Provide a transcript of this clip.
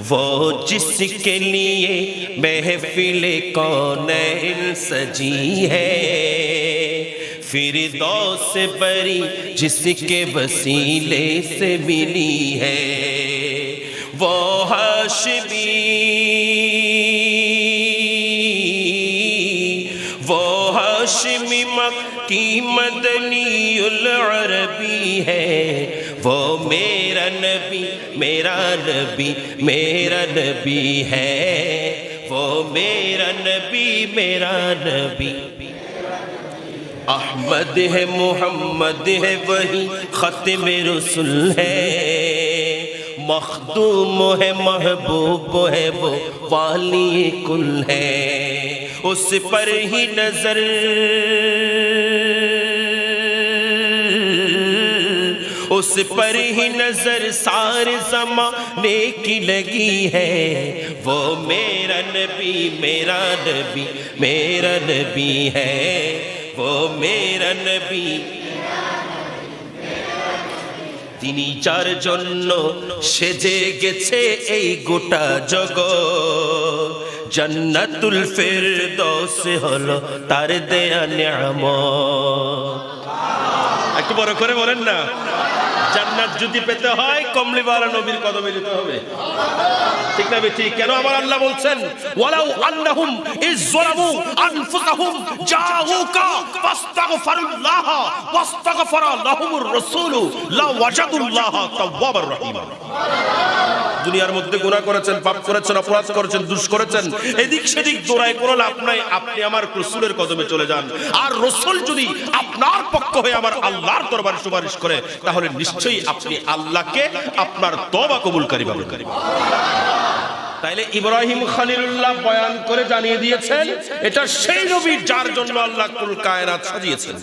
वो जिसके लिए महफिल कौनैन सजी है, फिरदौस बरी जिसके वसीले से मिली है, वो हाशिमी, वो हाशिमी मक्की मदनीउल अरबी है, वो मेरा नबी मेरा नबी मेरा नबी है, वो मेरा नबी मेरा नबी। अहमद है मोहम्मद है वही खत्म रसूल है, मखदूम है महबूब है वो वाली कुल है, उस पर ही नजर उस पर ही नजर सारे ज़माने की लगी है, वो मेरा नबी मेरा नबी मेरा नबी है, वो मेरा नबी। তিনি যার জন্য সেজে গেছে এই গোটা জগৎ, জান্নাতুল ফেরদৌস হলো তার দেয়া নিয়ামত। একটু বড় করে বলেন না, জান্নাত যদি পেতে হয় কমলিওয়ালা নবীর কদমে যেতে হবে, ঠিক না বেঠিক? কেন আমার আল্লাহ বলছেন ওয়ালাউ আন্নাহুম ইযলামু আনফুসাহুম জাউকা ফাস্তাগফিরুল্লাহ ওয়াস্তাগফারা লাহুমুর রাসূল লা ওয়াজাদুল্লাহ তাওয়াবার রহিম। দুনিয়ার মধ্যে গুনাহ করেছেন, পাপ করেছেন, অপরাধ করেছেন, দুষ করেছেন, এদিক সেদিক দৌড়ায় কোনো লাভ নাই। আপনি আমার রাসূলের কদমে চলে যান, আর রাসূল যদি আপনার পক্ষ হয়ে আমার আল্লাহর দরবারে সুপারিশ করে, তাহলে নিশ্চয়ই আপনি আল্লাহকে আপনার তওবা কবুলকারী বানাবেন। তাইলে ইব্রাহিম খলিলুল্লাহ বয়ান করে জানিয়ে দিয়েছেন এটা সেই নবী যার জন্য আল্লাহ কুল কায়নাত সাজিয়েছেন।